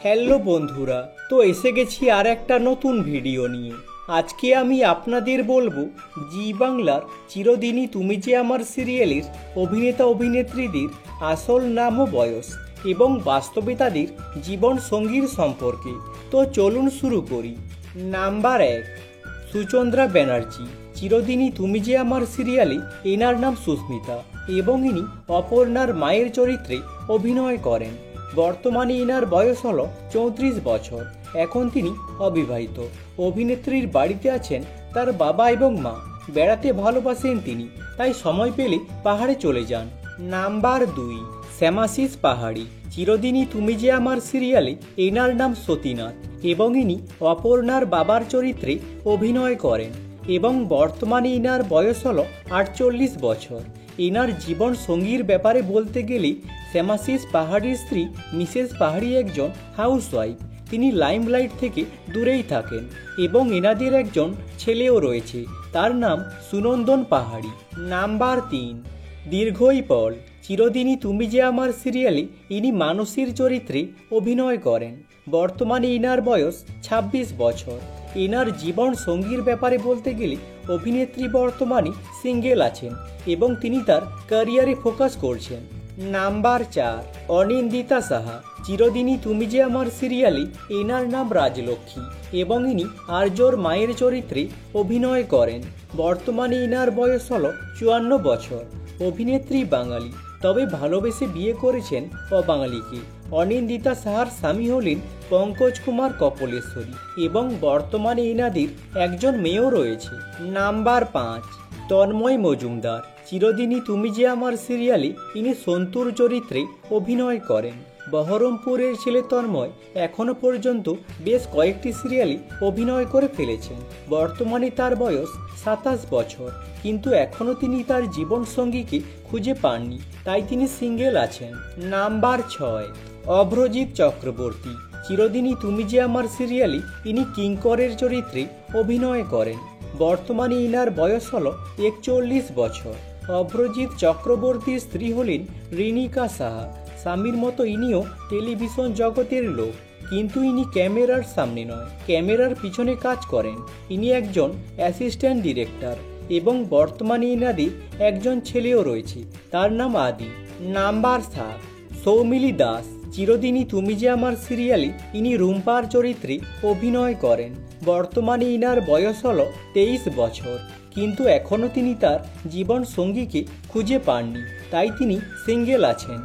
Hello বন্ধুরা, তো এসে গেছি আর একটা নতুন ভিডিও নিয়ে। আজকে আমি আপনাদের বলবো জি বাংলার চিরদিনই তুমি যে আমার সিরিয়ালের অভিনেতা অভিনেত্রীদের আসল নাম ও বয়স এবং বাস্তবে তাদের জীবন সঙ্গীর সম্পর্কে। তো চলুন শুরু করি। নাম্বার 1, সুচন্দ্রা ব্যানার্জি। চিরদিনই তুমি যে আমার সিরিয়ালে এনার নাম সুস্মিতা এবং ইনি অপর্ণার মায়ের চরিত্রে অভিনয় করেন। বর্তমানে ইনার বয়স হলো 34 বছর। এখন তিনি অবিবাহিত। অভিনেত্রীর বাড়িতে আছেন তার বাবা এবং মা। বেড়াতে ভালোবাসেন তিনি, তাই সময় পেলে পাহাড়ে চলে যান। নাম্বার 2, শ্যামাশিস পাহাড়ি। চিরদিনই তুমি যে আমার সিরিয়ালে এনার নাম সতীনাথ এবং ইনি অপর্ণার বাবার চরিত্রে অভিনয় করেন এবং বর্তমানে ইনার বয়স হলো 48 বছর। এনার জীবন সঙ্গীর ব্যাপারে বলতে গেলে শ্যামাশিস পাহাড়ির স্ত্রী মিসেস পাহাড়ি একজন হাউসওয়াইফ। তিনি লাইমলাইট থেকে দূরেই থাকেন এবং এনাদের একজন ছেলেও রয়েছে, তার নাম সুনন্দন পাহাড়ি। নাম্বার 3, দীর্ঘই পল। চিরদিনই তুমি যে আমার সিরিয়ালে ইনি মানসীর চরিত্রে অভিনয় করেন। বর্তমানে ইনার বয়স 26 বছর। এনার জীবন সঙ্গীর ব্যাপারে বলতে গেলে অভিনেত্রী বর্তমানে সিঙ্গেল আছেন এবং তিনি তার ক্যারিয়ারে ফোকাস করছেন। নাম্বার 4, অনিন্দিতা সাহা। চিরদিনই তুমি যে আমার সিরিয়ালে এনার নাম রাজলক্ষ্মী এবং ইনি আর্যর মায়ের চরিত্রে অভিনয় করেন। বর্তমানে ইনার বয়স হলো 54 বছর। অভিনেত্রী বাঙালি, তবে ভালোবেসে বিয়ে করেছেন অবাঙালিকে। অনিন্দিতা সাহার স্বামী হলেন পঙ্কজ কুমার কপলেশ্বরী এবং বর্তমানে এনাদের একজন মেয়েও রয়েছে। নাম্বার 5, তন্ময় মজুমদার। চিরদিনই তুমি যে আমার সিরিয়ালে ইনি সন্তুর চরিত্রে অভিনয় করেন। বহরমপুরের ছেলে তন্ময় এখনো পর্যন্ত বেশ কয়েকটি সিরিয়ালে অভিনয় করে ফেলেছেন। বর্তমানে তার বয়স 27 বছর, কিন্তু এখনও তিনি তার জীবন সঙ্গীকে খুঁজে পাননি, তাই তিনি সিঙ্গেল আছেন। নাম্বার 6, অভ্রজিৎ চক্রবর্তী। চিরদিনই তুমি যে আমার সিরিয়ালে ইনি কিঙ্করের চরিত্রে অভিনয় করেন। বর্তমানে ইনার বয়স হলো 41 বছর। অভ্রজিৎ চক্রবর্তীর স্ত্রী হলেন রিনিকা সাহা। স্বামীর মতো ইনিও টেলিভিশন জগতের লোক, কিন্তু ইনি ক্যামেরার সামনে নয়, ক্যামেরার পিছনে কাজ করেন। ইনি একজন অ্যাসিস্ট্যান্ট ডিরেক্টর এবং বর্তমানে ইনাদের একজন ছেলেও রয়েছে, তার নাম আদি। নাম্বার 7, সৌমিলি দাস। চিরদিনই তুমি যে আমার সিরিয়ালে ইনি রুম্পার চরিত্রে অভিনয় করেন। বর্তমানে ইনার বয়স হলো 23 বছর, কিন্তু এখনও তিনি তার জীবন সঙ্গীকে খুঁজে পাননি, তাই তিনি সিঙ্গেল আছেন।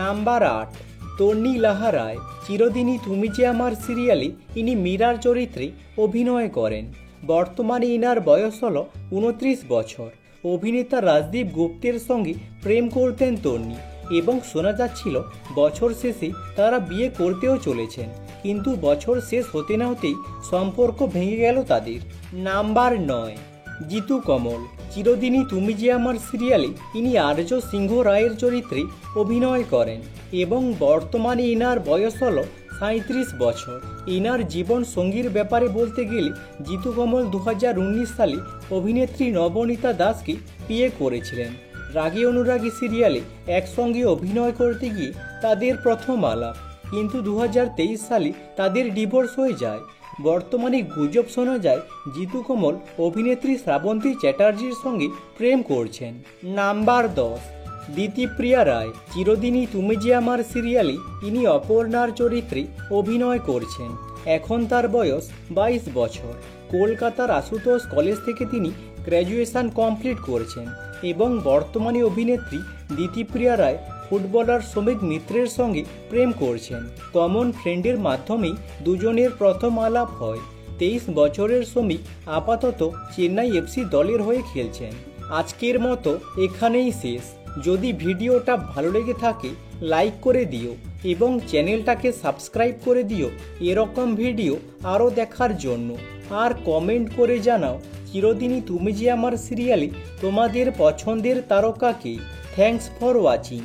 নাম্বার 8, তন্নি লাহা রায়। চিরদিনই তুমি যে আমার সিরিয়ালে ইনি মীরার চরিত্রে অভিনয় করেন। বর্তমানে ইনার বয়স হলো 29 বছর। অভিনেতা রাজদীপ গুপ্তের সঙ্গে প্রেম করতেন তন্নি এবং শোনা যাচ্ছিল বছর শেষে তারা বিয়ে করতেও চলেছেন, কিন্তু বছর শেষ হতে না হতেই সম্পর্ক ভেঙে গেল তাদের। নাম্বার 9, জিতু কমল। চিরদিনই তুমি যে আমার সিরিয়ালে ইনি আর্য সিংহ রায়ের চরিত্রে অভিনয় করেন এবং বর্তমানে ইনার বয়স হলো 37 বছর। ইনার জীবন সঙ্গীর ব্যাপারে বলতে গেলে জিতু কমল 2019 সালে অভিনেত্রী নবনীতা দাসকে বিয়ে করেছিলেন। রাগী অনুরাগী সিরিয়ালে একসঙ্গে অভিনয় করতে গিয়ে তাদের প্রথম আলাপ, কিন্তু 2023 সালে তাদের ডিভোর্স হয়ে যায়। বর্তমানে গুজব শোনা যায় জিতু কমল অভিনেত্রী শ্রাবন্তী চ্যাটার্জির সঙ্গে প্রেম করছেন। নাম্বার 10, দিতিপ্রিয়া রায়। চিরদিনই তুমি যে আমার সিরিয়ালে ইনি অপর্ণার চরিত্রে অভিনয় করছেন। এখন তার বয়স 22 বছর। কলকাতার আশুতোষ কলেজ থেকে তিনি গ্র্যাজুয়েশন কমপ্লিট করেছেন এবং বর্তমানে অভিনেত্রী দিতিপ্রিয়া রায় ফুটবলার শ্রমিক মিত্রের সঙ্গে প্রেম করছেন। কমন ফ্রেন্ডের মাধ্যমেই দুজনের প্রথম আলাপ হয়। 23 বছরের শ্রমিক আপাতত চেন্নাই এফসি দলের হয়ে খেলছেন। আজকের মতো এখানেই শেষ। যদি ভিডিওটা ভালো লেগে থাকে লাইক করে দিও এবং চ্যানেলটাকে সাবস্ক্রাইব করে দিও এরকম ভিডিও আরও দেখার জন্য। আর কমেন্ট করে জানাও চিরদিনই তুমি যে আমার সিরিয়ালে তোমাদের পছন্দের তারকা কে। Thanks for watching.